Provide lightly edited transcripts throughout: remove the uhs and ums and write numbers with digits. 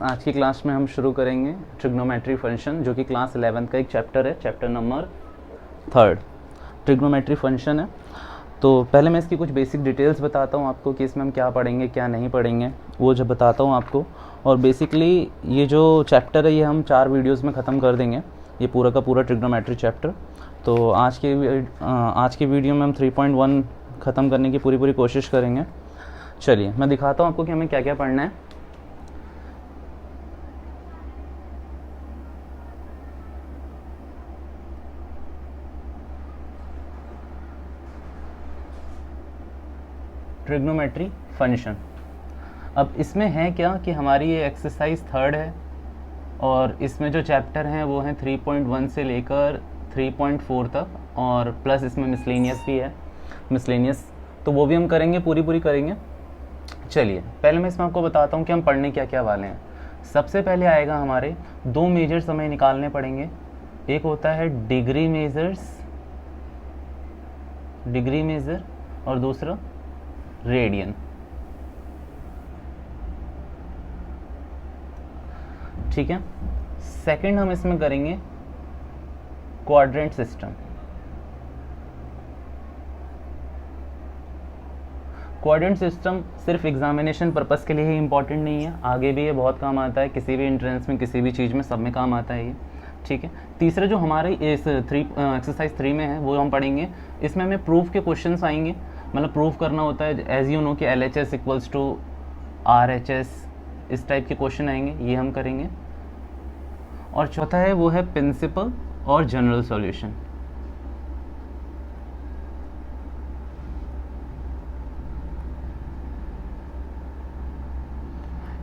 आज की क्लास में हम शुरू करेंगे ट्रिग्नोमेट्री फंक्शन, जो कि क्लास 11 का एक चैप्टर है, चैप्टर नंबर 3 ट्रिग्नोमेट्री फंक्शन है। तो पहले मैं इसकी कुछ बेसिक डिटेल्स बताता हूँ आपको कि इसमें हम क्या पढ़ेंगे क्या नहीं पढ़ेंगे, वो जब बताता हूँ आपको। और बेसिकली ये जो चैप्टर है ये हम 4 वीडियोज़ में ख़त्म कर देंगे, ये पूरा का पूरा ट्रिग्नोमेट्री चैप्टर। तो आज के वीडियो में हम 3.1 ख़त्म करने की पूरी कोशिश करेंगे। चलिए मैं दिखाता हूँ आपको कि हमें क्या क्या पढ़ना है। Trigonometry function. अब इसमें है क्या कि हमारी ये एक्सरसाइज 3 है और इसमें जो चैप्टर हैं वो हैं 3.1 से लेकर 3.4 तक, और प्लस इसमें मिसलेनियस भी है, मिसलेनियस तो वो भी हम करेंगे, पूरी करेंगे। चलिए पहले मैं इसमें आपको बताता हूँ कि हम पढ़ने क्या क्या वाले हैं। सबसे पहले आएगा हमारे 2 मेजर्स हमें निकालने पड़ेंगे। एक होता है डिग्री मेजर और दूसरा रेडियन। ठीक है। सेकंड हम इसमें करेंगे क्वाड्रेंट सिस्टम। क्वाड्रेंट सिस्टम सिर्फ एग्जामिनेशन पर्पस के लिए ही इंपॉर्टेंट नहीं है, आगे भी ये बहुत काम आता है, किसी भी एंट्रेंस में किसी भी चीज़ में सब में काम आता है ये। ठीक है। तीसरा जो हमारे इस एक्सरसाइज 3 में है वो हम पढ़ेंगे। इसमें हमें प्रूफ के क्वेश्चंस आएंगे, मतलब प्रूफ करना होता है, एज यू नो कि LHS इक्वल्स टू RHS, इस टाइप के क्वेश्चन आएंगे, ये हम करेंगे। और चौथा है वो है प्रिंसिपल और जनरल सॉल्यूशन।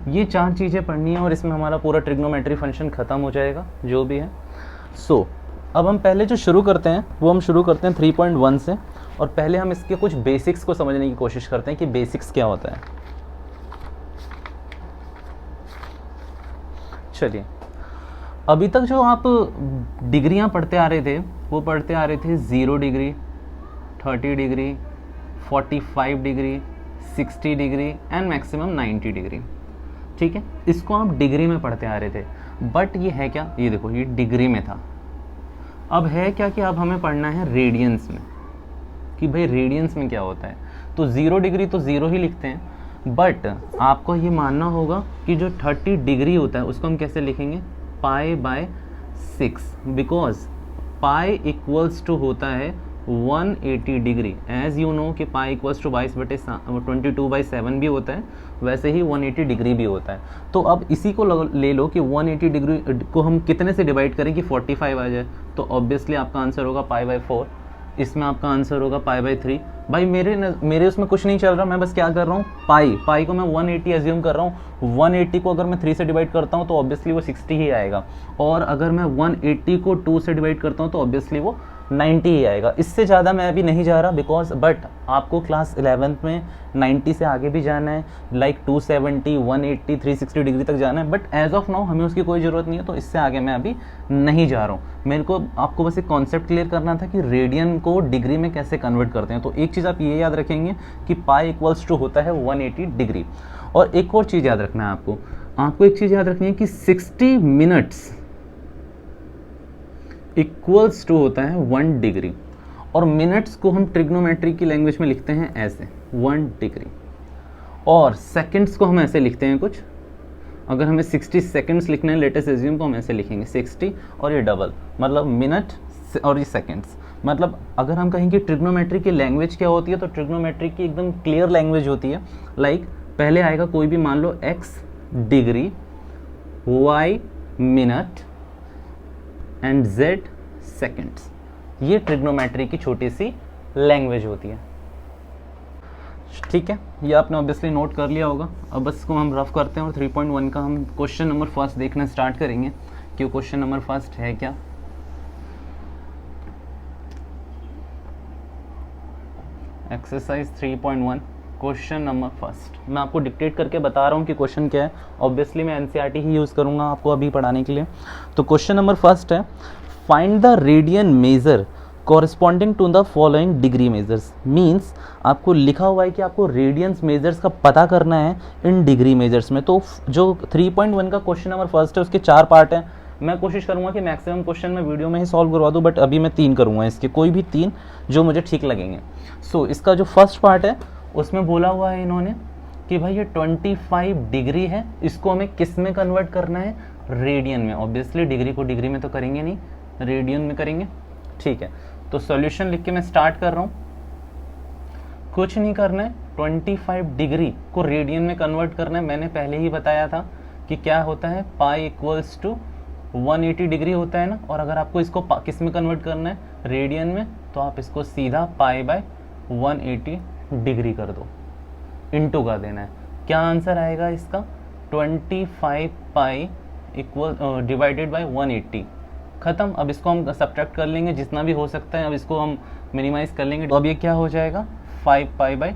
ये 4 चीज़ें पढ़नी है और इसमें हमारा पूरा ट्रिग्नोमेट्री फंक्शन ख़त्म हो जाएगा जो भी है। अब हम पहले जो शुरू करते हैं वो हम शुरू करते हैं 3.1 से, और पहले हम इसके कुछ बेसिक्स को समझने की कोशिश करते हैं कि बेसिक्स क्या होता है। चलिए, अभी तक जो आप डिग्रियां पढ़ते आ रहे थे वो पढ़ते आ रहे थे 0 degree, 30 degree, 45 degree, 60 degree and maximum 90 degree. ठीक है, इसको आप डिग्री में पढ़ते आ रहे थे, बट ये है क्या, ये देखो ये डिग्री में था। अब है क्या कि अब हमें पढ़ना है रेडियंस में, कि भाई रेडियंस में क्या होता है। तो 0 डिग्री तो 0 ही लिखते हैं, बट आपको ये मानना होगा कि जो 30 डिग्री होता है उसको हम कैसे लिखेंगे, π/6, बिकॉज पाई इक्वल्स टू होता है 180 डिग्री। एज यू नो कि पाई इक्वल्स टू 22/7 भी होता है, वैसे ही 180 डिग्री भी होता है। तो अब इसी को ले लो कि 180 डिग्री को हम कितने से डिवाइड करें कि 45 आ जाए, तो ऑब्वियसली आपका आंसर होगा π/4। इसमें आपका आंसर होगा π/3। भाई मेरे उसमें कुछ नहीं चल रहा, मैं बस क्या कर रहा हूँ, पाई को मैं 180 एज्यूम कर रहा हूँ। 180 को अगर मैं 3 से डिवाइड करता हूँ तो ऑब्वियसली वो 60 ही आएगा, और अगर मैं 180 को 2 से डिवाइड करता हूँ तो ऑब्वियसली वो 90 ही आएगा। इससे ज़्यादा मैं अभी नहीं जा रहा, बिकॉज बट आपको क्लास 11th में 90 से आगे भी जाना है, लाइक 270, 180, 360 डिग्री तक जाना है, बट एज ऑफ नाउ हमें उसकी कोई ज़रूरत नहीं है, तो इससे आगे मैं अभी नहीं जा रहा हूँ। मेरे को आपको बस एक कॉन्सेप्ट क्लियर करना था कि रेडियन को डिग्री में कैसे कन्वर्ट करते हैं। तो एक चीज़ आप ये याद रखेंगे कि पाई इक्वल्स टू होता है 180 डिग्री। और एक और चीज़ याद रखना है आपको एक चीज़ याद रखनी है कि 60 मिनट्स इक्वल्स टू होता है 1 डिग्री, और मिनट्स को हम ट्रिग्नोमेट्री की लैंग्वेज में लिखते हैं ऐसे 1 डिग्री, और सेकंड्स को हम ऐसे लिखते हैं कुछ। अगर हमें 60 सेकंड्स लिखने हैं लेटेस्ट एज्यूम, तो हम ऐसे लिखेंगे 60 और ये डबल, मतलब मिनट और ये सेकंड्स। मतलब अगर हम कहें कि ट्रिग्नोमेट्री की लैंग्वेज क्या होती है, तो ट्रिग्नोमेट्री की एकदम क्लियर लैंग्वेज होती है। लाइक पहले आएगा कोई भी, मान लो x degree, y minute and z seconds. ये ट्रिग्नोमेट्री की छोटी सी लैंग्वेज होती है। ठीक है, ये आपने ऑब्वियसली नोट कर लिया होगा। अब बस इसको हम रफ करते हैं और 3.1 का हम क्वेश्चन नंबर 1 देखना स्टार्ट करेंगे कि क्वेश्चन नंबर 1 है क्या। Exercise 3.1 question number 1। मैं आपको डिक्टेट करके बता रहा हूँ कि क्वेश्चन क्या है। ऑब्वियसली मैं NCERT ही यूज़ करूँगा आपको अभी पढ़ाने के लिए। तो क्वेश्चन नंबर 1 है, find the radian measure corresponding to the following degree measures, means आपको लिखा हुआ है कि आपको रेडियंस मेजर्स का पता करना है इन डिग्री मेजर्स में। तो जो 3.1 का क्वेश्चन नंबर फर्स्ट है उसके 4 पार्ट हैं। मैं कोशिश करूंगा कि मैक्सिमम क्वेश्चन मैं वीडियो में ही सॉल्व करवा दूं, बट अभी मैं 3 करूंगा, इसके कोई भी 3 जो मुझे ठीक लगेंगे। सो इसका जो फर्स्ट पार्ट है उसमें बोला हुआ है इन्होंने कि भाई ये 25 डिग्री है, इसको हमें किस में कन्वर्ट करना है, रेडियन में। ऑब्वियसली डिग्री को डिग्री में तो करेंगे नहीं, रेडियन में करेंगे। ठीक है, तो सॉल्यूशन लिख के मैं स्टार्ट कर रहा हूँ। कुछ नहीं करना है, 25 डिग्री को रेडियन में कन्वर्ट करना है। मैंने पहले ही बताया था कि क्या होता है, पाई इक्वल्स टू 180 डिग्री होता है ना। और अगर आपको इसको किस में कन्वर्ट करना है, रेडियन में, तो आप इसको सीधा पाई बाय 180 डिग्री कर दो, इनटू कर देना है। क्या आंसर आएगा इसका, 25 पाई इक्वल डिवाइडेड बाय 180। खत्म। अब इसको हम सब्ट्रैक्ट कर लेंगे जितना भी हो सकता है, अब इसको हम मिनिमाइज कर लेंगे। तो अब ये क्या हो जाएगा, 5 pi by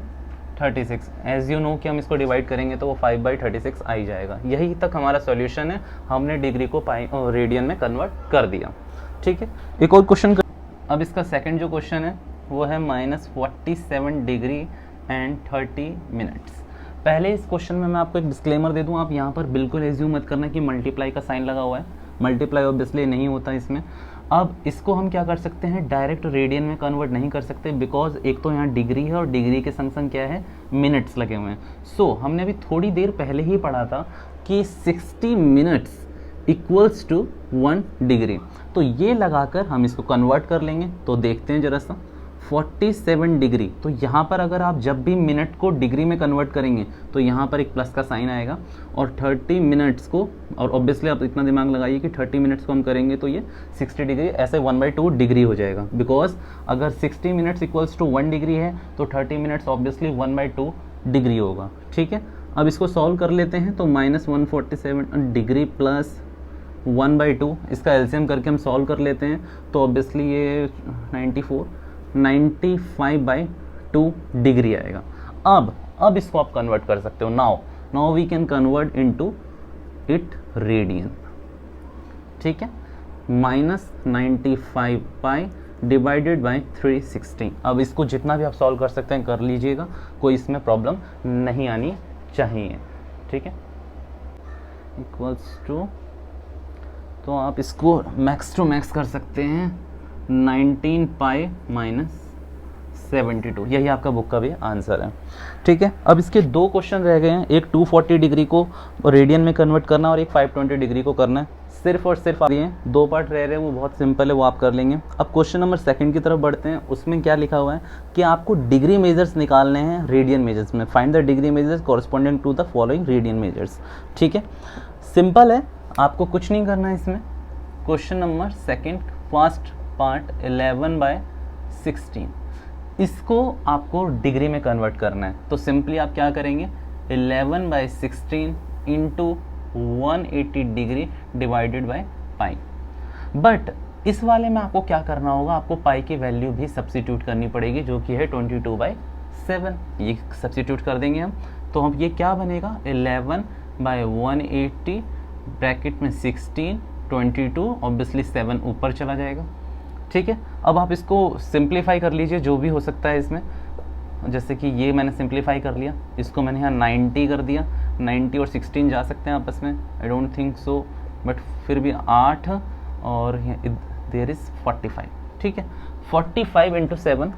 36। As you know कि हम इसको डिवाइड करेंगे तो वो 5 बाई 36 आ ही जाएगा। यही तक हमारा सॉल्यूशन है, हमने डिग्री को रेडियन में कन्वर्ट कर दिया। ठीक है, एक और क्वेश्चन अब इसका सेकंड जो क्वेश्चन है वो है -47 डिग्री एंड 30 मिनट्स। पहले इस क्वेश्चन में मैं आपको एक डिस्क्लेमर दे दूं, आप यहाँ पर बिल्कुल एज्यूम मत करना कि मल्टीप्लाई का साइन लगा हुआ है। मल्टीप्लाई ऑब्वियसली नहीं होता इसमें। अब इसको हम क्या कर सकते हैं, डायरेक्ट रेडियन में कन्वर्ट नहीं कर सकते, बिकॉज एक तो यहाँ डिग्री है और डिग्री के संग संग क्या है, मिनट्स लगे हुए हैं। सो हमने अभी थोड़ी देर पहले ही पढ़ा था कि 60 मिनट्स इक्वल्स टू 1 डिग्री। तो ये लगाकर हम इसको कन्वर्ट कर लेंगे। तो देखते हैं जरा सा, 47 डिग्री, तो यहाँ पर अगर आप जब भी मिनट को डिग्री में कन्वर्ट करेंगे तो यहाँ पर एक प्लस का साइन आएगा। और 30 मिनट्स को, और ऑब्वियसली आप इतना दिमाग लगाइए कि 30 मिनट्स को हम करेंगे तो ये 60 डिग्री, ऐसे 1/2 डिग्री हो जाएगा। बिकॉज अगर 60 मिनट्स इक्वल्स टू 1 डिग्री है तो 30 मिनट्स ऑब्वियसली 1/2 डिग्री होगा। ठीक है, अब इसको सॉल्व कर लेते हैं। तो -147 डिग्री प्लस 1/2, इसका एलसीएम करके हम सॉल्व कर लेते हैं। तो ऑब्वियसली ये 95/2 डिग्री आएगा। अब इसको आप कन्वर्ट कर सकते हो। Now we can convert into it radian. ठीक है, -95 पाई डिवाइडेड बाय 360। अब इसको जितना भी आप सॉल्व कर सकते हैं कर लीजिएगा, कोई इसमें प्रॉब्लम नहीं आनी चाहिए। ठीक है, इक्वल्स टू, तो आप इसको मैक्स टू मैक्स कर सकते हैं 19 पाई -72। यही आपका बुक का भी आंसर है। ठीक है, अब इसके 2 क्वेश्चन रह गए हैं, एक 240 डिग्री को रेडियन में कन्वर्ट करना और एक 520 डिग्री को करना है। सिर्फ और सिर्फ दिए 2 पार्ट रह रहे हैं, वो बहुत सिंपल है, वो आप कर लेंगे। अब क्वेश्चन नंबर 2 की तरफ बढ़ते हैं। उसमें क्या लिखा हुआ है कि आपको डिग्री मेजर्स निकालने हैं रेडियन मेजर्स में। Find the degree measures corresponding to the following radian measures. ठीक है, सिंपल है, आपको कुछ नहीं करना है इसमें। क्वेश्चन नंबर 2 फर्स्ट पार्ट 11/16, इसको आपको डिग्री में कन्वर्ट करना है। तो सिंपली आप क्या करेंगे, 11/16 into 180 degree divided by pi. But इस वाले में आपको क्या करना होगा, आपको पाई की वैल्यू भी सब्स्टिट्यूट करनी पड़ेगी, जो कि है 22/7। ये सब्स्टिट्यूट कर देंगे हम। तो हम ये क्या बनेगा, 11/180 ब्रैकेट में 16, 22, ऑब्वियसली 7 ऊपर चला जाएगा। ठीक है, अब आप इसको सिंप्लीफाई कर लीजिए, जो भी हो सकता है इसमें। जैसे कि ये मैंने सिंप्लीफाई कर लिया, इसको मैंने यहाँ 90 कर दिया। 90 और 16 जा सकते हैं आपस में, I don't think so, but फिर भी 8 और देयर इज 45। ठीक है, 45 इंटू 7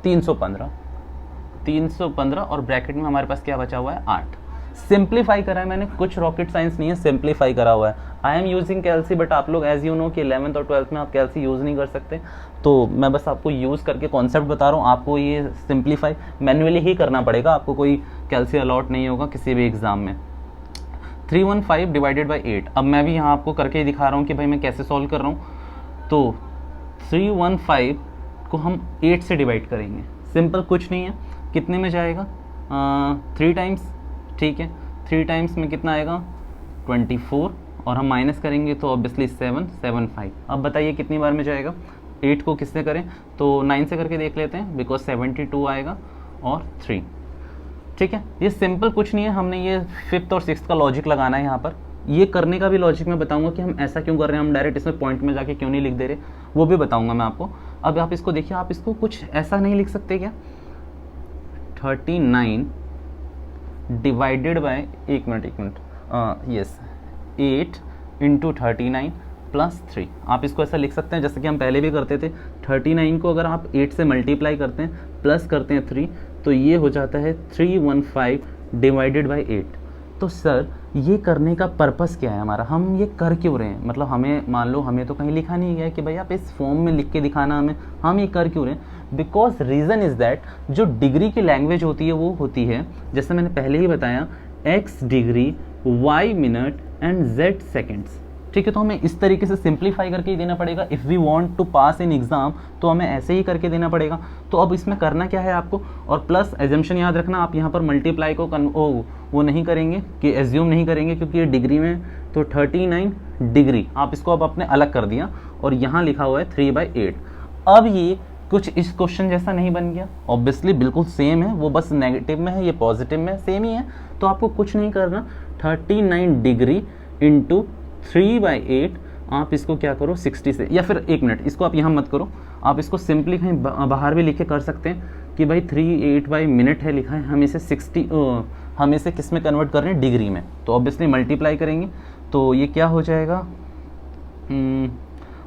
315 और ब्रैकेट में हमारे पास क्या बचा हुआ है, 8। सिंप्लीफाई करा है मैंने, कुछ रॉकेट साइंस नहीं है, सिंप्लीफाई करा हुआ है। I am using calci, but आप लोग एज यू नो कि 11th और 12th में आप कैल्सी यूज़ नहीं कर सकते, तो मैं बस आपको यूज़ करके कॉन्सेप्ट बता रहा हूँ। आपको ये सिंप्लीफाई मैन्युअली ही करना पड़ेगा, आपको कोई कैल्सी अलॉट नहीं होगा किसी भी एग्जाम में। 315 डिवाइडेड बाई 8। अब मैं भी यहाँ आपको करके ही दिखा रहा हूँ कि भाई मैं कैसे सॉल्व कर रहा हूँ। तो 315 को हम 8 से डिवाइड करेंगे, सिंपल, कुछ नहीं है। कितने में जाएगा, 3 टाइम्स। ठीक है, 3 टाइम्स में कितना आएगा, 24, और हम माइनस करेंगे तो ऑब्वियसली 7, 7, 5। अब बताइए कितनी बार में जाएगा, 8 को किससे करें, तो 9 से करके देख लेते हैं, बिकॉज 72 आएगा और 3। ठीक है, ये सिंपल कुछ नहीं है, हमने ये 5th और 6th का लॉजिक लगाना है यहाँ पर। ये करने का भी लॉजिक मैं बताऊंगा कि हम ऐसा क्यों कर रहे हैं, हम डायरेक्ट इसमें पॉइंट में जाके क्यों नहीं लिख दे रहे, वो भी बताऊंगा मैं आपको। अब आप इसको देखिए, आप इसको कुछ ऐसा नहीं लिख सकते क्या, 39 डिवाइडेड बाय, एक मिनट, यस 8 इंटू 39 प्लस 3, आप इसको ऐसा लिख सकते हैं जैसे कि हम पहले भी करते थे। 39 को अगर आप 8 से मल्टीप्लाई करते हैं प्लस करते हैं 3, तो ये हो जाता है 315 डिवाइडेड बाय 8। तो सर ये करने का पर्पस क्या है हमारा, हम ये कर क्यों रहे हैं, मतलब हमें मान लो हमें तो कहीं लिखा नहीं गया है कि भाई आप इस फॉर्म में लिख के दिखाना हमें, हम ये कर क्यों रहे हैं, बिकॉज रीज़न इज़ दैट जो डिग्री की लैंग्वेज होती है वो होती है, जैसे मैंने पहले ही बताया, x degree, y minute and z seconds. ठीक है, तो हमें इस तरीके से सिंप्लीफाई करके ही देना पड़ेगा। If we want to pass in exam तो हमें ऐसे ही करके देना पड़ेगा। तो अब इसमें करना क्या है आपको, और प्लस एजम्पशन याद रखना, आप यहाँ पर मल्टीप्लाई को वो नहीं करेंगे कि एज्यूम नहीं करेंगे, क्योंकि ये डिग्री में, तो 39 डिग्री आप इसको अब अपने अलग कर दिया और यहाँ लिखा हुआ है 3/8। अब ये कुछ इस क्वेश्चन जैसा नहीं बन गया, ऑब्वियसली बिल्कुल सेम है, वो बस नेगेटिव में है, ये पॉजिटिव में सेम ही है। तो आपको कुछ नहीं करना, 39 डिग्री इंटू 3/8, आप इसको क्या करो 60 से, या फिर एक मिनट, इसको आप यहाँ मत करो, आप इसको सिंपली कहीं बाहर भी लिख के कर सकते हैं कि भाई 38 बाई मिनट है लिखा है, हम इसे 60 हम इसे किस में कन्वर्ट कर रहे हैं, डिग्री में, तो ऑब्वियसली मल्टीप्लाई करेंगे तो ये क्या हो जाएगा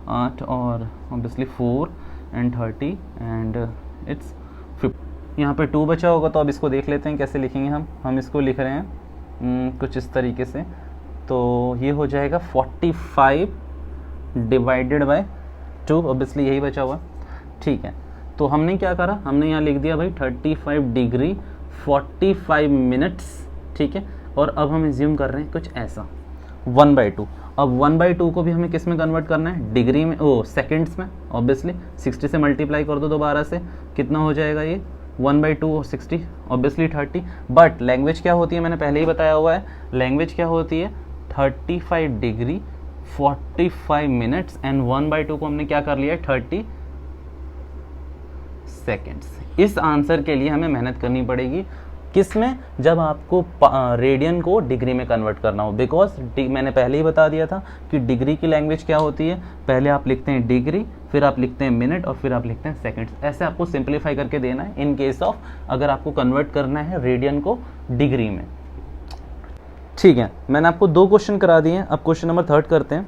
8 और ऑब्वियसली 4 एंड 30 एंड इट्स 50। यहाँ पे 2 बचा होगा, तो अब इसको देख लेते हैं कैसे लिखेंगे हम इसको लिख रहे हैं कुछ इस तरीके से, तो ये हो जाएगा 45 डिवाइडेड बाय 2, ऑब्वियसली यही बचा हुआ। ठीक है, तो हमने क्या करा, हमने यहाँ लिख दिया भाई 35 डिग्री 45 मिनट्स। ठीक है, और अब हम एज्यूम कर रहे हैं कुछ ऐसा 1/2। अब 1/2 को भी हमें किस में कन्वर्ट करना है, डिग्री में, सेकेंड्स में, ऑब्वियसली 60 से मल्टीप्लाई कर दो दोबारा से, कितना हो जाएगा ये 1/2 और 60, ऑब्वियसली 30। बट लैंग्वेज क्या होती है, मैंने पहले ही बताया हुआ है, लैंग्वेज क्या होती है 35 डिग्री 45 मिनट्स एंड 1/2 को हमने क्या कर लिया 30 सेकेंड्स। इस आंसर के लिए हमें मेहनत करनी पड़ेगी, किसमें, जब आपको रेडियन को डिग्री में कन्वर्ट करना हो, बिकॉज मैंने पहले ही बता दिया था कि डिग्री की लैंग्वेज क्या होती है, पहले आप लिखते हैं डिग्री, फिर आप लिखते हैं मिनट और फिर आप लिखते हैं सेकंड्स। ऐसे आपको सिंप्लीफाई करके देना है इन केस ऑफ अगर आपको कन्वर्ट करना है रेडियन को डिग्री में। ठीक है, मैंने आपको 2 क्वेश्चन करा दिए हैं, अब क्वेश्चन नंबर 3 करते हैं।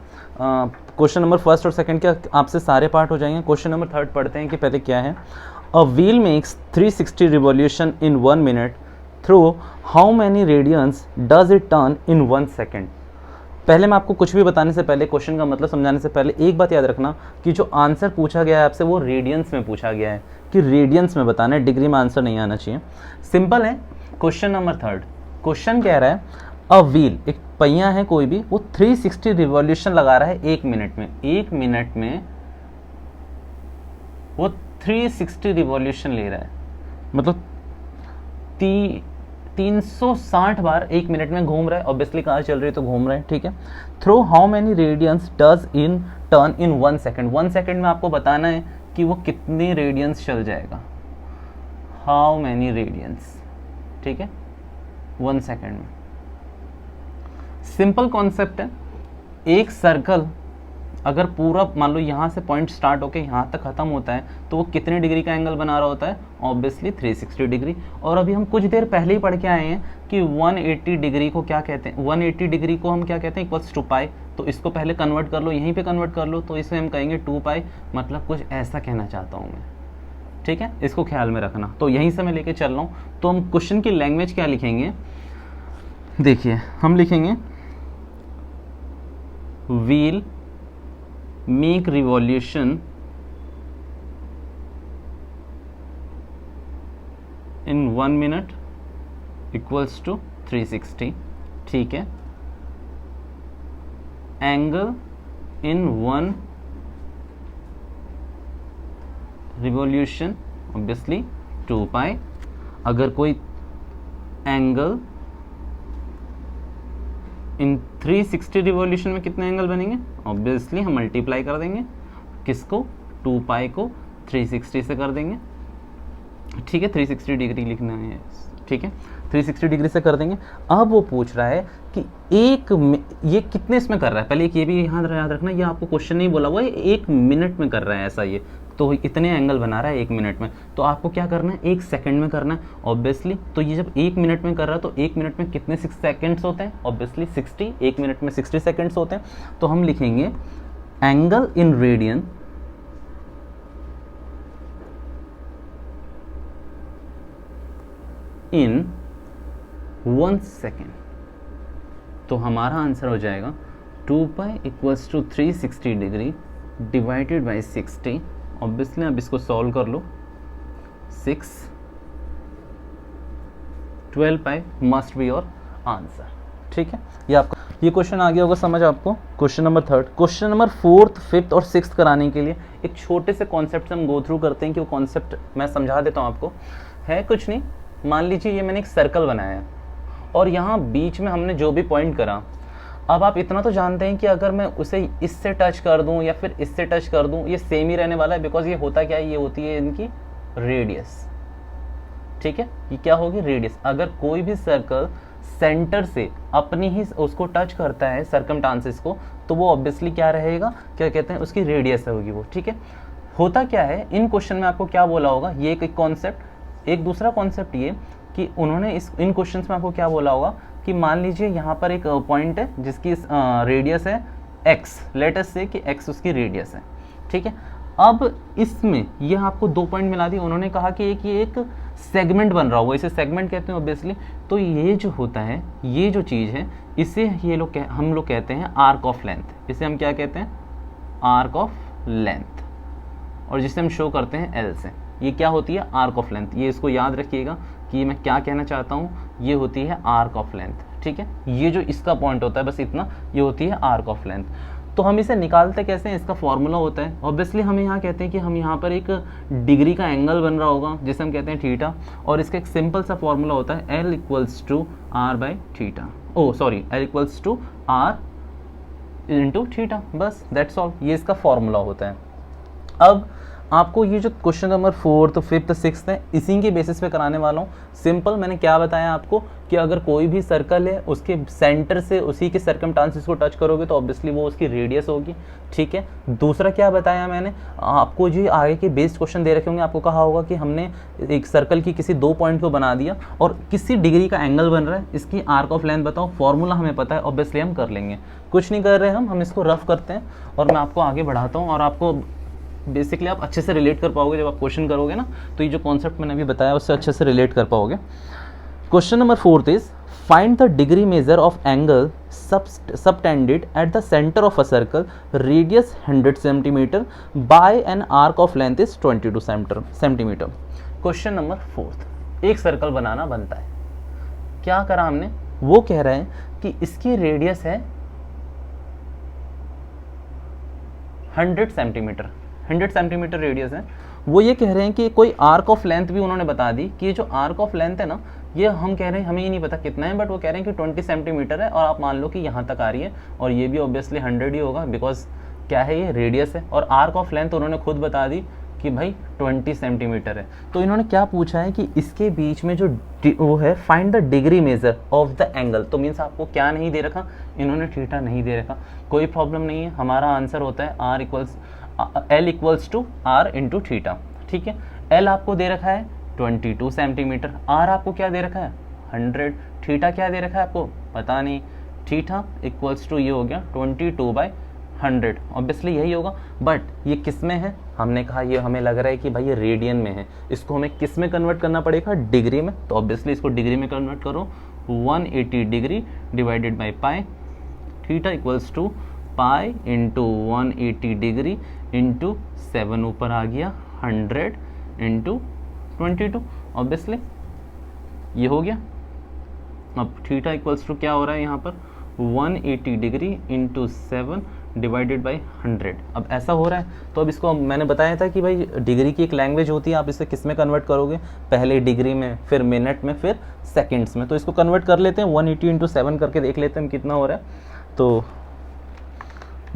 क्वेश्चन नंबर 1 और 2 के आपसे सारे पार्ट हो जाएंगे। क्वेश्चन नंबर 3 पढ़ते हैं कि पहले क्या है। A wheel makes 360 revolution in 1 minute through how many radians does it turn in 1 second. पहले मैं आपको कुछ भी बताने से पहले, क्वेश्चन का मतलब समझाने से पहले एक बात याद रखना कि जो आंसर पूछा गया है आपसे वो रेडियंस में पूछा गया है, कि रेडियंस में बताना है, डिग्री में आंसर नहीं आना चाहिए। सिंपल है। क्वेश्चन नंबर 3, क्वेश्चन कह रहा है अ व्हील, एक पहिया है कोई भी, वो 360 रिवॉल्यूशन लगा रहा है 1 मिनट में। 1 मिनट में वो 360 रिवॉल्यूशन ले रहा है, मतलब 360 बार 1 मिनट में घूम रहा है। ऑब्वियसली कार चल रही है तो घूम रहा है। ठीक है, through how many radians does in turn in 1 second. 1 second में आपको बताना है कि वो कितनी रेडियंस चल जाएगा, हाउ मैनी रेडियंस। ठीक है, 1 सेकेंड में। सिंपल कॉन्सेप्ट है, एक सर्कल अगर पूरा मान लो यहाँ से पॉइंट स्टार्ट होके यहाँ तक खत्म होता है तो वो कितने डिग्री का एंगल बना रहा होता है, ऑब्वियसली 360 डिग्री। और अभी हम कुछ देर पहले ही पढ़ के आए हैं कि 180 डिग्री को क्या कहते हैं, 180 डिग्री को हम क्या कहते हैं, इक्वल्स टू पाई। तो इसको पहले कन्वर्ट कर लो, यहीं पे कन्वर्ट कर लो, तो इसे हम कहेंगे 2 पाई, मतलब कुछ ऐसा कहना चाहता हूँ मैं। ठीक है, इसको ख्याल में रखना। तो यहीं से मैं लेके चल रहा हूँ। तो हम क्वेश्चन की लैंग्वेज क्या लिखेंगे, देखिए हम लिखेंगे wheel make revolution in 1 minute equals to 360। ठीक है, angle in 1 revolution obviously 2 pi. अगर कोई एंगल इन 360 रिवॉल्यूशन में कितने एंगल बनेंगे, ऑब्वियसली हम मल्टीप्लाई कर देंगे, किसको, 2 पाई को 360 से कर देंगे। ठीक है, 360 डिग्री लिखना है। ठीक है, 360 डिग्री से कर देंगे। अब वो पूछ रहा है कि ये कितने इसमें कर रहा है, पहले एक ये भी याद रखना, ये आपको क्वेश्चन नहीं बोला हुआ है, 1 मिनट में कर रहा है ऐसा, ये तो इतने एंगल बना रहा है 1 मिनट में, तो आपको क्या करना है 1 सेकंड में करना है ऑब्वियसली। तो ये जब 1 मिनट में कर रहा है तो 1 मिनट में कितने 6 सेकंड्स होते हैं, ऑब्वियसली 60, 1 मिनट में 60 सेकंड्स होते हैं। तो हम लिखेंगे angle in radian in 1 second. तो हमारा आंसर हो जाएगा 2 pi equals to 360 degree divided by 60। Obviously अब इसको सॉल्व कर लो, 6 12 pi must be your answer. ठीक है, ये आपका ये क्वेश्चन आ गया होगा समझ आपको। Question number 3, question number 4th 5th और 6th कराने के लिए एक छोटे से कॉन्सेप्ट से हम गो थ्रू करते हैं कि वो कॉन्सेप्ट मैं समझा देता हूँ आपको। है कुछ नहीं, मान लीजिए ये मैंने एक सर्कल बनाया है और यहाँ बीच में हमने जो भी पॉइंट करा, अब आप इतना तो जानते हैं कि अगर मैं उसे इससे टच कर दूं या फिर इससे टच कर दूं, ये सेम ही रहने वाला है, बिकॉज ये होता क्या है, ये होती है इनकी रेडियस। ठीक है, ये क्या होगी रेडियस। अगर कोई भी सर्कल सेंटर से अपनी ही उसको टच करता है सर्कमस्टांसेस को, तो वो ऑब्वियसली क्या रहेगा, क्या कहते हैं, उसकी रेडियस होगी वो। ठीक है, होता क्या है इन क्वेश्चन में आपको क्या बोला होगा, ये एक कॉन्सेप्ट। एक दूसरा कॉन्सेप्ट ये कि उन्होंने इन क्वेश्चंस में आपको क्या बोला होगा कि मान लीजिए यहाँ पर एक पॉइंट है जिसकी रेडियस है x, लेट अस से कि x उसकी रेडियस है। ठीक है, अब इसमें ये आपको 2 पॉइंट मिला दिए, उन्होंने कहा कि ये एक सेगमेंट बन रहा होगा, इसे सेगमेंट कहते हैं ऑब्वियसली। तो ये जो होता है, ये जो चीज़ है, इसे हम लोग कहते हैं आर्क ऑफ लेंथ। इसे हम क्या कहते हैं, आर्क ऑफ लेंथ, और जिसे हम शो करते हैं L से। ये क्या होती है, आर्क ऑफ लेंथ। ये इसको याद रखिएगा कि मैं क्या कहना चाहता हूँ, ये होती है आर्क ऑफ लेंथ। ठीक है, ये जो इसका पॉइंट होता है बस इतना, ये होती है आर्क ऑफ लेंथ। तो हम इसे निकालते कैसे हैं, इसका फॉर्मूला होता है ऑब्वियसली, हम यहाँ कहते हैं कि हम यहाँ पर एक डिग्री का एंगल बन रहा होगा जिसे हम कहते हैं थीटा, और इसका एक सिंपल सा फॉर्मूला होता है L equals to R by theta, L equals to R into theta, बस दैट्स ऑल, ये इसका फॉर्मूला होता है। अब आपको ये जो question number 4th 5th 6th है, इसी के बेसिस पे कराने वाला हूँ। सिंपल मैंने क्या बताया आपको कि अगर कोई भी सर्कल है उसके सेंटर से उसी के सर्कमस्टांसेस को टच करोगे तो ऑब्वियसली वो उसकी रेडियस होगी। ठीक है, दूसरा क्या बताया मैंने आपको, जो आगे के बेस्ड क्वेश्चन दे रखे होंगे, आपको कहा होगा कि हमने एक सर्कल की किसी 2 पॉइंट को बना दिया और किसी डिग्री का एंगल बन रहा है, इसकी आर्क ऑफ लेंथ बताओ। फॉर्मूला हमें पता है, ऑब्वियसली हम कर लेंगे, कुछ नहीं कर रहे हम इसको रफ करते हैं और मैं आपको आगे बढ़ाता हूँ, और आपको बेसिकली आप अच्छे से रिलेट कर पाओगे जब आप क्वेश्चन करोगे ना, तो ये जो कॉन्सेप्ट मैंने अभी बताया उससे अच्छे से रिलेट कर पाओगे। Question number 4th is find the degree measure of angle subtended at the centre of a circle, radius 100 centimetre bye an arc of length is 22 centimetre. Question number 4th, एक circle बनाना बनता है, क्या करा हमने, वो कह रहे हैं कि इसकी रेडियस है 100 सेंटीमीटर, 100 सेंटीमीटर रेडियस है। वो ये कह रहे हैं कि कोई आर्क ऑफ लेंथ भी उन्होंने बता दी कि ये जो आर्क ऑफ लेंथ है ना, ये हम कह रहे हैं हमें ये नहीं पता कितना है, बट वो कह रहे हैं कि 20 सेंटीमीटर है, और आप मान लो कि यहाँ तक आ रही है, और ये भी ऑब्वियसली 100 ही होगा, बिकॉज क्या है, ये रेडियस है, और आर्क ऑफ लेंथ उन्होंने खुद बता दी कि भाई 20 सेंटीमीटर है। तो इन्होंने क्या पूछा है कि इसके बीच में जो वो है, find the degree measure of the angle. तो मीन्स आपको क्या नहीं दे रखा, इन्होंने थीटा नहीं दे रखा, कोई प्रॉब्लम नहीं है, हमारा आंसर होता है L equals to R into theta. ठीक है, L आपको दे रखा है 22 सेंटीमीटर, R आपको क्या दे रखा है 100, थीटा क्या दे रखा है आपको पता नहीं, थीटा इक्वल्स टू ये हो गया 22/100, ऑब्वियसली यही होगा, बट ये किस में है, हमने कहा ये हमें लग रहा है कि भाई ये रेडियन में है, इसको हमें किस में कन्वर्ट करना पड़ेगा, डिग्री में। तो ऑब्वियसली इसको डिग्री में कन्वर्ट करो, 180 degree divided by pi, theta equals to pi into 180 degree into 7 ऊपर आ गया 100 इंटू 22, ऑब्वियसली ये हो गया। अब थीटा इक्वल्स टू क्या हो रहा है यहाँ पर 180 डिग्री इंटू 7 डिवाइडेड बाई 100। अब ऐसा हो रहा है, तो अब इसको मैंने बताया था कि भाई डिग्री की एक लैंग्वेज होती है, आप इसे किस में कन्वर्ट करोगे, पहले डिग्री में, फिर मिनट में, फिर सेकेंड्स में। तो इसको कन्वर्ट कर लेते हैं, 180 इंटू 7 करके देख लेते हैं कितना हो रहा है। तो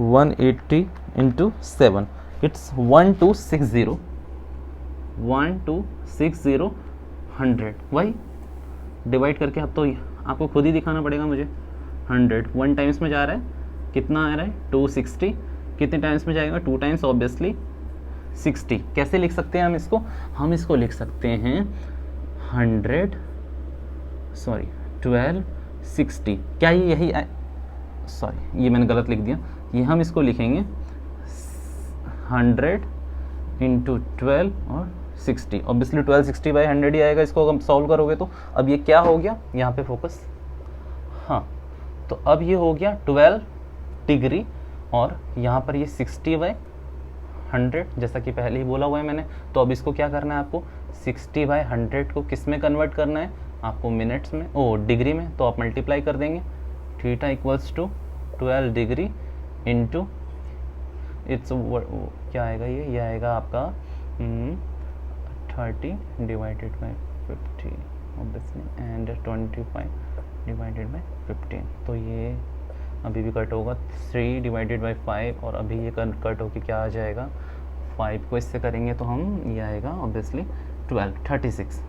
180 इंटू 7 इट्स 1260 100, वही डिवाइड करके अब तो आपको खुद ही दिखाना पड़ेगा मुझे। 100 1 टाइम्स में जा रहा है, कितना आ रहा है 260, कितने टाइम्स में जाएगा 2 टाइम्स ऑब्वियसली 60। कैसे लिख सकते हैं हम इसको लिख सकते हैं 1260। क्या ये यही सॉरी ये मैंने गलत लिख दिया, ये हम इसको लिखेंगे 100 इंटू 12 और 60। ऑब्वियसली 1260/100 ही आएगा इसको अगर सॉल्व करोगे तो। अब ये क्या हो गया, यहाँ पे फोकस, हाँ तो अब ये हो गया 12 डिग्री और यहाँ पर ये 60/100 जैसा कि पहले ही बोला हुआ है मैंने। तो अब इसको क्या करना है आपको, 60/100 को किस में कन्वर्ट करना है आपको, मिनट्स में, डिग्री में। तो आप मल्टीप्लाई कर देंगे, theta equals to 12 degree into it's क्या आएगा, ये आएगा आपका 30 divided by 50 obviously and 25 divided by 15। तो ये अभी भी कट होगा 3 डिवाइडेड बाई 5 और अभी ये कट होके क्या आ जाएगा 5 को इससे करेंगे तो हम ये आएगा ऑब्वियसली 36।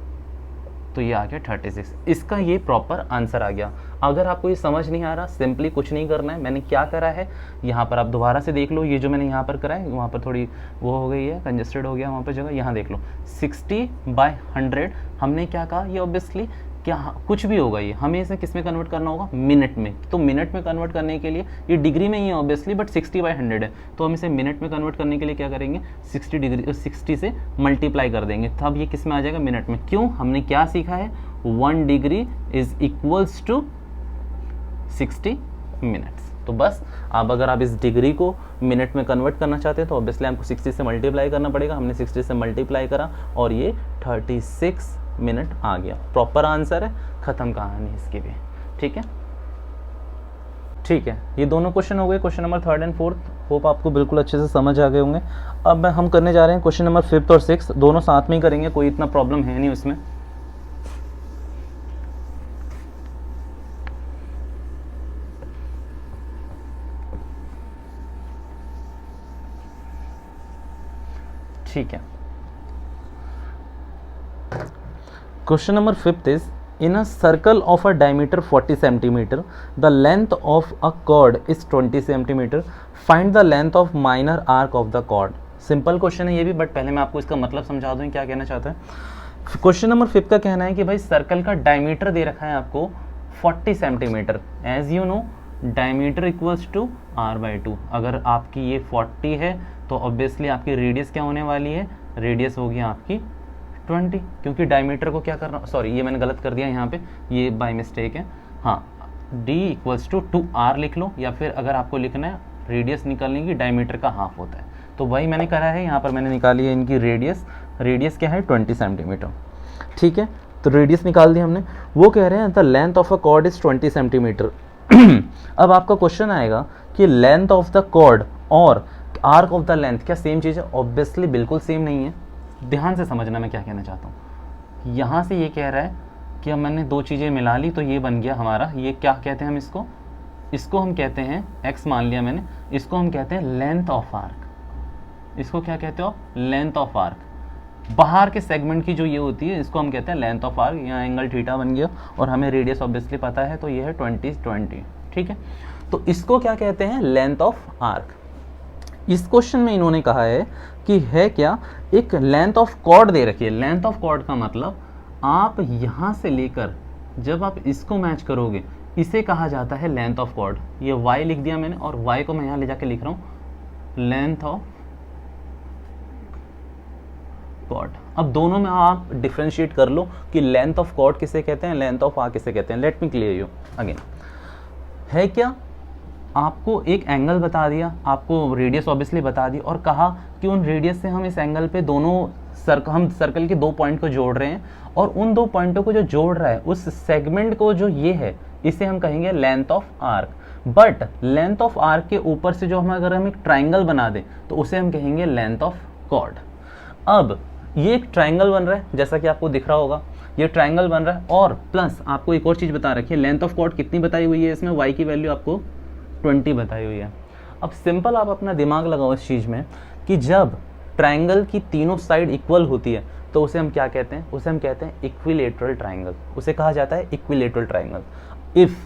तो ये आ गया 36। इसका ये प्रॉपर आंसर आ गया। अगर आपको ये समझ नहीं आ रहा, सिंपली कुछ नहीं करना है। मैंने क्या करा है यहाँ पर आप दोबारा से देख लो, ये जो मैंने यहाँ पर करा है वहाँ पर थोड़ी वो हो गई है, कंजेस्टेड हो गया वहाँ पर जगह। यहाँ देख लो 60/100 हमने क्या कहा, ये ऑब्वियसली क्या कुछ भी होगा, ये हमें इसे किस में कन्वर्ट करना होगा, मिनट में। तो मिनट में कन्वर्ट करने के लिए ये डिग्री में ही है ऑब्वियसली, बट 60/100 है तो हम इसे मिनट में कन्वर्ट करने के लिए क्या करेंगे, 60 से मल्टीप्लाई कर देंगे, तब ये किस में आ जाएगा, मिनट में। क्यों, हमने क्या सीखा है, 1 degree is equals to 60 minutes. तो बस अब अगर आप इस डिग्री को मिनट में कन्वर्ट करना चाहते हैं तो ऑब्वियसली आपको 60 से मल्टीप्लाई करना पड़ेगा। हमने 60 से मल्टीप्लाई करा और ये 36 मिनट आ गया। प्रॉपर आंसर है, खत्म कहानी इसकी भी। ठीक है, ठीक है, ये दोनों क्वेश्चन हो गए, question number 3rd and 4th। Hope आपको बिल्कुल अच्छे से समझ आ गए होंगे। अब हम करने जा रहे हैं क्वेश्चन नंबर 5th और 6th, दोनों साथ में ही करेंगे, कोई इतना प्रॉब्लम है नहीं उसमें। ठीक है, question number 5th is in a circle of a diameter 40 centimeter the length of a chord is 20 centimeter find the length of minor arc of the chord। Simple question है ये भी, बट पहले मैं आपको इसका मतलब समझा दूं क्या कहना चाहता है। क्वेश्चन नंबर 5 का कहना है कि भाई सर्कल का डायमीटर दे रखा है आपको 40 centimetre. As you know diameter equals to r/2। अगर आपकी ये 40 है तो ऑब्वियसली आपकी रेडियस क्या होने वाली है, रेडियस होगी आपकी 20, क्योंकि डायमीटर को क्या करना, सॉरी ये मैंने गलत कर दिया यहाँ पे, ये बाय मिस्टेक है। हाँ, d इक्वल्स टू 2r लिख लो, या फिर अगर आपको लिखना है रेडियस निकालने की, डायमीटर का हाफ होता है, तो वही मैंने करा है। यहाँ पर मैंने निकाली है इनकी रेडियस, रेडियस क्या है 20 सेंटीमीटर। ठीक है, तो रेडियस निकाल दी हमने। वो कह रहे हैं the length of a cord is 20 centimetre. अब आपका क्वेश्चन आएगा कि लेंथ ऑफ द कॉर्ड और आर्क ऑफ द लेंथ क्या सेम चीज़ है? ऑब्वियसली बिल्कुल सेम नहीं है। ध्यान से समझना मैं क्या कहना चाहता हूँ। यहाँ से ये कह रहा है कि अब मैंने दो चीज़ें मिला ली तो ये बन गया हमारा, ये क्या कहते हैं हम इसको हम कहते हैं x मान लिया मैंने, इसको हम कहते हैं लेंथ ऑफ आर्क। इसको क्या कहते हो? Length of arc. बाहर के सेगमेंट की जो ये होती है इसको हम कहते हैं लेंथ ऑफ आर्क। यहाँ एंगल थीटा बन गया और हमें रेडियस ऑब्वियसली पता है, तो ये है 20। ठीक है, तो इसको क्या कहते हैं? Length of arc. इस क्वेश्चन में इन्होंने कहा है कि है क्या, एक लेंथ ऑफ कॉर्ड दे रखी है। लेंथ ऑफ कॉर्ड का मतलब आप यहाँ से लेकर जब आप इसको मैच करोगे, इसे कहा जाता है लेंथ ऑफ कॉर्ड। ये y लिख दिया मैंने और y को मैं यहाँ ले जाके लिख रहा हूँ लेंथ ऑफ कॉर्ड। अब दोनों में आप डिफ्रेंशिएट कर लो कि लेंथ ऑफ कॉर्ड किसे कहते हैं, लेंथ ऑफ आर्क किसे कहते हैं। Let me clear you again. है क्या, आपको एक एंगल बता दिया, आपको रेडियस ऑब्वियसली बता दी और कहा कि उन रेडियस से हम इस एंगल पे दोनों हम सर्कल के दो पॉइंट को जोड़ रहे हैं, और उन दो पॉइंटों को जो जोड़ रहा है उस सेगमेंट को जो ये है इसे हम कहेंगे length of arc. But length of arc के ऊपर से जो हम अगर हम एक ट्राइंगल बना दें तो उसे हम कहेंगे लेंथ ऑफ कॉर्ड। अब ये एक ट्राइंगल बन रहा है, जैसा कि आपको दिख रहा होगा ये ट्राइंगल बन रहा है, और प्लस आपको एक और चीज़ बता रखी है, लेंथ ऑफ कॉर्ड कितनी बताई हुई है इसमें, y की वैल्यू आपको 20 बताई हुई है। अब सिंपल आप अपना दिमाग लगाओ इस चीज़ में कि जब ट्रायंगल की तीनों साइड इक्वल होती है तो उसे हम क्या कहते हैं, उसे हम कहते हैं इक्विलेटरल ट्रायंगल, उसे कहा जाता है equilateral triangle. If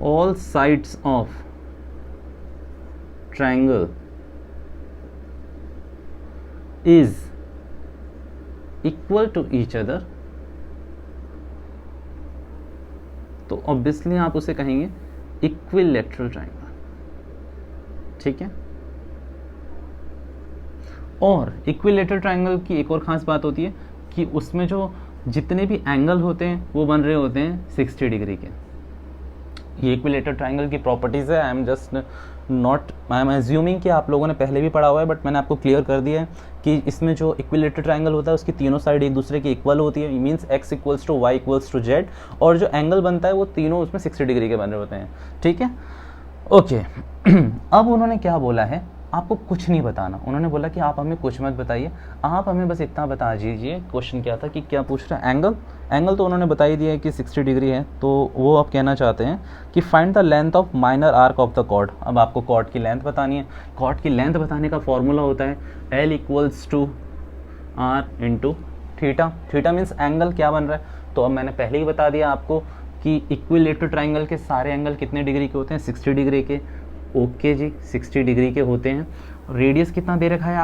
all sides of triangle is equal to each other, तो ऑब्वियसली आप उसे कहेंगे इक्विलेटरल ट्रायंगल, ठीक है। और इक्विलेटरल ट्रायंगल की एक और ख़ास बात होती है कि उसमें जो जितने भी एंगल होते हैं वो बन रहे होते हैं 60 डिग्री के। ये इक्विलेटरल ट्रायंगल की प्रॉपर्टीज़ है। आई एम एज्यूमिंग कि आप लोगों ने पहले भी पढ़ा हुआ है, बट मैंने आपको क्लियर कर दिया है कि इसमें जो इक्विलेटरल ट्रायंगल होता है उसकी तीनों साइड एक दूसरे की इक्वल होती है, means x equals to y equals to z, और जो एंगल बनता है वो तीनों उसमें 60 डिग्री के बन रहे होते हैं, ठीक है। ओके अब उन्होंने क्या बोला है, आपको कुछ नहीं बताना। उन्होंने बोला कि आप हमें कुछ मत बताइए, आप हमें बस इतना बता दीजिए। क्वेश्चन क्या था कि क्या पूछ रहा है, एंगल तो उन्होंने बता ही दिया है कि 60 डिग्री है, तो वो आप कहना चाहते हैं कि find the length of minor arc of the chord. अब आपको कॉर्ड की लेंथ बतानी है। कॉर्ड की लेंथ बताने का फॉर्मूला होता है L equals to R into theta. Theta means angle क्या बन रहा है, तो अब मैंने पहले ही बता दिया आपको कि इक्विलेटरल ट्रायंगल के सारे एंगल कितने डिग्री के होते हैं, 60 डिग्री के। ओके जी, 60 डिग्री के होते हैं। रेडियस कितना दे रखा है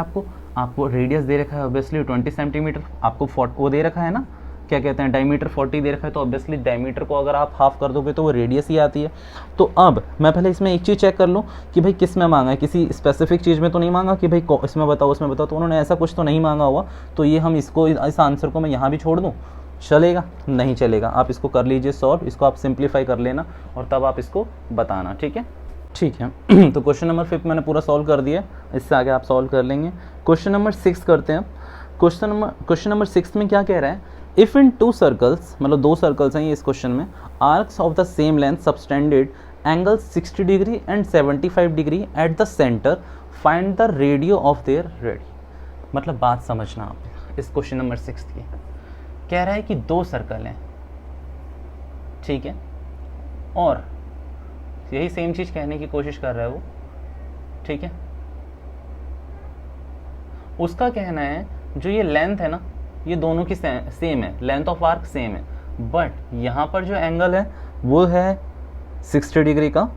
आपको रेडियस दे रखा है ऑब्वियसली 20 सेंटीमीटर। आपको वो दे रखा है ना, क्या कहते हैं, डायमीटर 40 दे रखा है, तो ऑब्वियसली डायमीटर को अगर आप हाफ कर दोगे तो वो रेडियस ही आती है। तो अब मैं पहले इसमें एक चीज़ चेक कर लूँ कि भाई किस में मांगा है, किसी स्पेसिफिक चीज़ में तो नहीं मांगा कि भाई इसमें बताओ उसमें बताओ, तो उन्होंने ऐसा कुछ तो नहीं मांगा हुआ। तो ये हम इसको, इस आंसर को मैं यहाँ भी छोड़ दूँ, चलेगा? नहीं चलेगा। आप इसको कर लीजिए सॉल्व, इसको आप सिंप्लीफाई कर लेना और तब आप इसको बताना, ठीक है। ठीक है तो क्वेश्चन नंबर 5 मैंने पूरा सॉल्व कर दिया, इससे आगे आप सॉल्व कर लेंगे। क्वेश्चन नंबर 6 करते हैं। क्वेश्चन नंबर 6 में क्या कह रहा है, इफ़ इन 2 सर्कल्स, मतलब 2 सर्कल्स हैं ये इस क्वेश्चन में, arcs of the same length subtended angle 60 degree and 75 degree at the centre, find the radio of their ready. मतलब बात समझना आप इस क्वेश्चन नंबर 6 की। कह रहा है कि 2 सर्कल हैं, ठीक है, और यही सेम चीज़ कहने की कोशिश कर रहा है वो, ठीक है। उसका कहना है जो ये लेंथ है ना, ये दोनों की सेम है, लेंथ ऑफ आर्क सेम है, बट यहाँ पर जो एंगल है वो है 60 डिग्री का,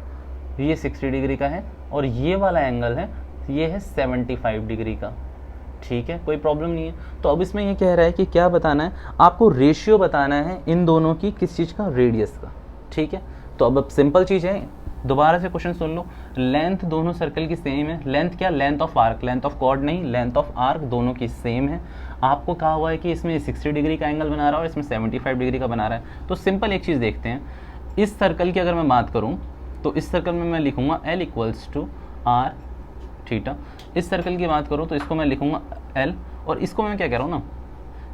ये 60 डिग्री का है, और ये वाला एंगल है ये है 75 डिग्री का, ठीक है, कोई प्रॉब्लम नहीं है। तो अब इसमें ये कह रहा है कि क्या बताना है, आपको रेशियो बताना है इन दोनों की, किस चीज़ का, रेडियस का, ठीक है। तो अब सिंपल चीज़ है, दोबारा से क्वेश्चन सुन लो। लेंथ दोनों सर्कल की सेम है, लेंथ क्या, length of arc, length of chord नहीं, लेंथ ऑफ आर्क दोनों की सेम है। आपको कहा हुआ है कि इसमें 60 डिग्री का एंगल बना रहा है और इसमें 75 डिग्री का बना रहा है। तो सिंपल एक चीज़ देखते हैं, इस सर्कल की अगर मैं बात करूँ तो इस सर्कल में मैं लिखूँगा L equals to R theta. इस सर्कल की बात करूँ तो इसको मैं लिखूँगा L, और इसको मैं क्या कह रहा हूँ ना,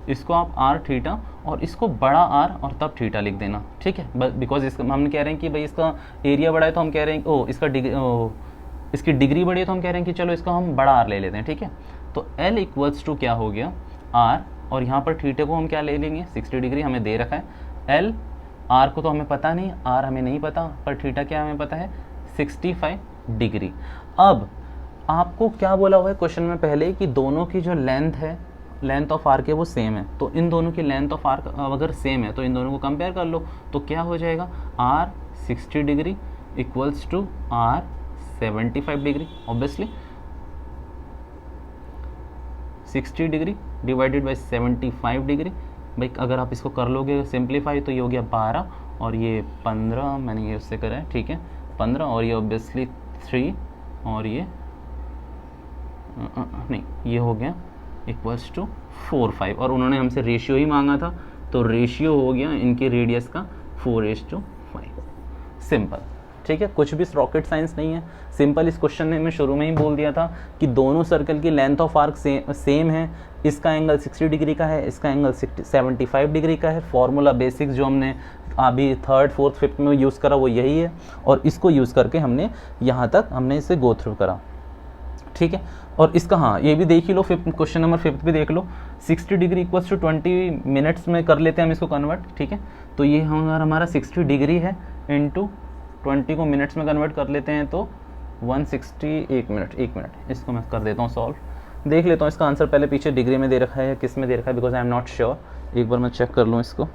इसको आप आर थीटा और इसको बड़ा आर और तब थीटा लिख देना, ठीक है। बिकॉज इसका हम कह रहे हैं कि भाई इसका एरिया बड़ा है तो हम कह रहे हैं इसकी डिग्री बड़ी है तो हम कह रहे हैं कि चलो इसका हम बड़ा आर ले लेते हैं, ठीक है। तो L इक्वल्स टू क्या हो गया, आर, और यहाँ पर थीटे को हम क्या ले लेंगे, 60 डिग्री हमें दे रखा है। L, आर को तो हमें पता नहीं, आर हमें नहीं पता, पर थीटा क्या हमें पता है, 65 डिग्री। अब आपको क्या बोला हुआ है क्वेश्चन में पहले कि दोनों की जो लेंथ है, लेंथ ऑफ आर्क है वो सेम है, तो इन दोनों की लेंथ ऑफ आर्क अगर सेम है तो इन दोनों को कंपेयर कर लो, तो क्या हो जाएगा, R 60 degree equals to R 75 degree. Obviously 60 degree divided by 75 degree, भाई अगर आप इसको कर लोगे सिंप्लीफाई तो ये हो गया 12 और ये 15, मैंने ये उससे करा है, ठीक है, 15, और ये ऑब्वियसली 3 और ये नहीं, ये हो गया इक्वल्स टू 4, 5, और उन्होंने हमसे रेशियो ही मांगा था, तो रेशियो हो गया इनके रेडियस का 4:5। सिंपल, ठीक है, कुछ भी रॉकेट साइंस नहीं है, सिंपल। इस क्वेश्चन ने मैं शुरू में ही बोल दिया था कि दोनों सर्कल की लेंथ ऑफ आर्क सेम है, इसका एंगल 60 डिग्री का है, इसका एंगल 75 डिग्री का है। फॉर्मूला बेसिक्स जो हमने अभी 3rd, 4th, 5th में यूज़ करा वो यही है, और इसको यूज़ करके हमने यहाँ तक हमने इसे गो थ्रू करा, ठीक है। और इसका हाँ ये भी देख ही लो, क्वेश्चन नंबर 5 भी देख लो, 60 डिग्री इक्वल्स टू 20 मिनट्स में कर लेते हैं हम इसको कन्वर्ट, ठीक है। तो ये हमारा 60 डिग्री है इंटू 20 को मिनट्स में कन्वर्ट कर लेते हैं, तो 160, एक मिनट इसको मैं कर देता हूँ सॉल्व, देख लेता हूँ इसका आंसर पहले पीछे डिग्री में दे रखा है या किस में दे रखा है, because I am not sure. एक बार मैं चेक कर लूँ इसको।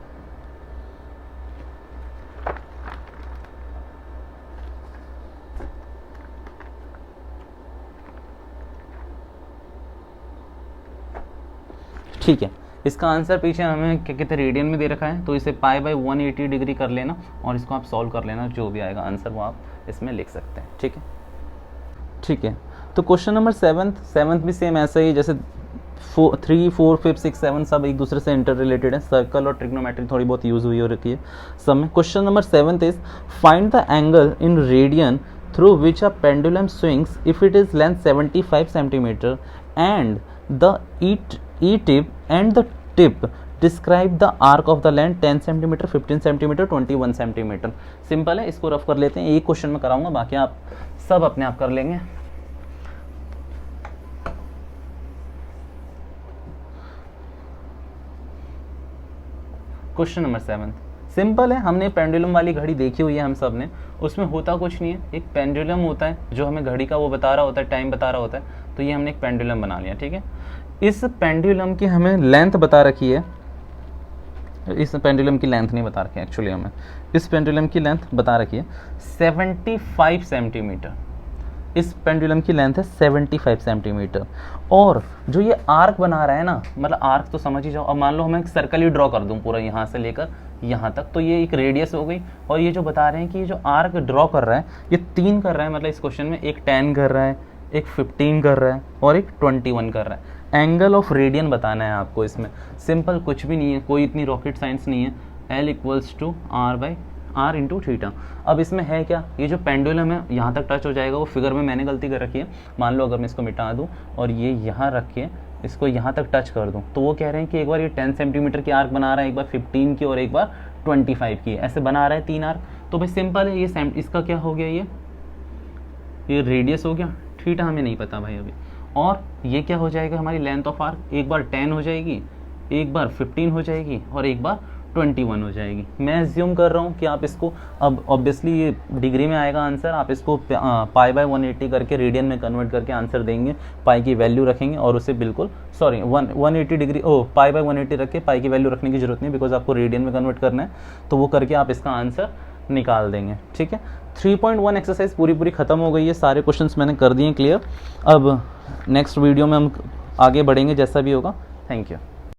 ठीक है, इसका आंसर पीछे हमें क्या कहते हैं रेडियन में दे रखा है, तो इसे पाई बाई 180 डिग्री कर लेना और इसको आप सॉल्व कर लेना, जो भी आएगा आंसर वो आप इसमें लिख सकते हैं। ठीक है, तो क्वेश्चन नंबर सेवन्थ भी सेम ऐसा ही, जैसे 3, 4, 5, 6, 7 सब एक दूसरे से इंटर रिलेटेड है। सर्कल और ट्रिग्नोमेट्री थोड़ी बहुत यूज हुई हो रखी है सब में। Question number 7 is find the angle in radian through which a pendulum swings if it is length 75 centimeter and the e-tip and the tip describe the arc of the length 10 centimeter, 15 centimeter, 21 centimeter। Simple है, इसको rough कर लेते हैं। एक question में कराऊंगा, बाकी आप सब अपने आप कर लेंगे। क्वेश्चन नंबर 7 सिंपल है, हमने पेंडुलम वाली घड़ी देखी हुई है हम सब ने। उसमें होता कुछ नहीं है, एक पेंडुलम होता है जो हमें घड़ी का वो बता रहा होता है, टाइम बता रहा होता है। तो ये हमने एक पेंडुलम बना लिया। ठीक है, इस पेंडुलम की हमें लेंथ बता रखी है, इस पेंडुलम की लेंथ नहीं बता रखी है एक्चुअली, हमें इस पेंडुलम की लेंथ बता रखी है 75 सेंटीमीटर। इस पेंडुलम की लेंथ है 75 सेंटीमीटर। और जो ये आर्क बना रहा है ना, मतलब आर्क तो समझ ही जाओ। अब मान लो हमें एक सर्कल ही ड्रॉ कर दूं पूरा यहाँ से लेकर यहाँ तक, तो ये एक रेडियस हो गई। और ये जो बता रहे हैं कि ये जो आर्क ड्रॉ कर रहा है ये 3 कर रहा है, मतलब इस क्वेश्चन में एक 10 कर रहा है, एक 15 कर रहा है और एक 21 कर रहा है। एंगल ऑफ रेडियन बताना है आपको इसमें। सिंपल, कुछ भी नहीं है, कोई इतनी रॉकेट साइंस नहीं है। L = R into theta. अब इसमें है क्या, ये जो पेंडुलम है यहाँ तक टच हो जाएगा, वो फिगर में मैंने गलती कर रखी है। मान लो अगर मैं इसको मिटा दूँ और ये यहाँ रख के इसको यहाँ तक टच कर दूँ, तो वो कह रहे हैं कि एक बार ये 10 सेंटीमीटर की आर्क बना रहा है, एक बार 15 की और एक बार 25 की, ऐसे बना रहा है 3 आर्क। तो भाई सिंपल है, ये इसका क्या हो गया, ये रेडियस हो गया, थीटा हमें नहीं पता भाई अभी। और ये क्या हो जाएगा, हमारी लेंथ ऑफ आर्क, एक बार 10 हो जाएगी, एक बार 15 हो जाएगी और एक बार 21 हो जाएगी। मैं एज्यूम कर रहा हूँ कि आप इसको, अब ऑब्वियसली ये डिग्री में आएगा आंसर, आप इसको पाई बाय 180 करके रेडियन में कन्वर्ट करके आंसर देंगे, पाई की वैल्यू रखेंगे और उसे बिल्कुल 180 डिग्री पाई बाय 180 रख के पाई की वैल्यू रखने की जरूरत नहीं, बिकॉज आपको रेडियन में कन्वर्ट करना है। तो वो करके आप इसका आंसर निकाल देंगे। ठीक है, 3.1 एक्सरसाइज पूरी खत्म हो गई है, सारे क्वेश्चंस मैंने कर दिए क्लियर। अब नेक्स्ट वीडियो में हम आगे बढ़ेंगे जैसा भी होगा। Thank you.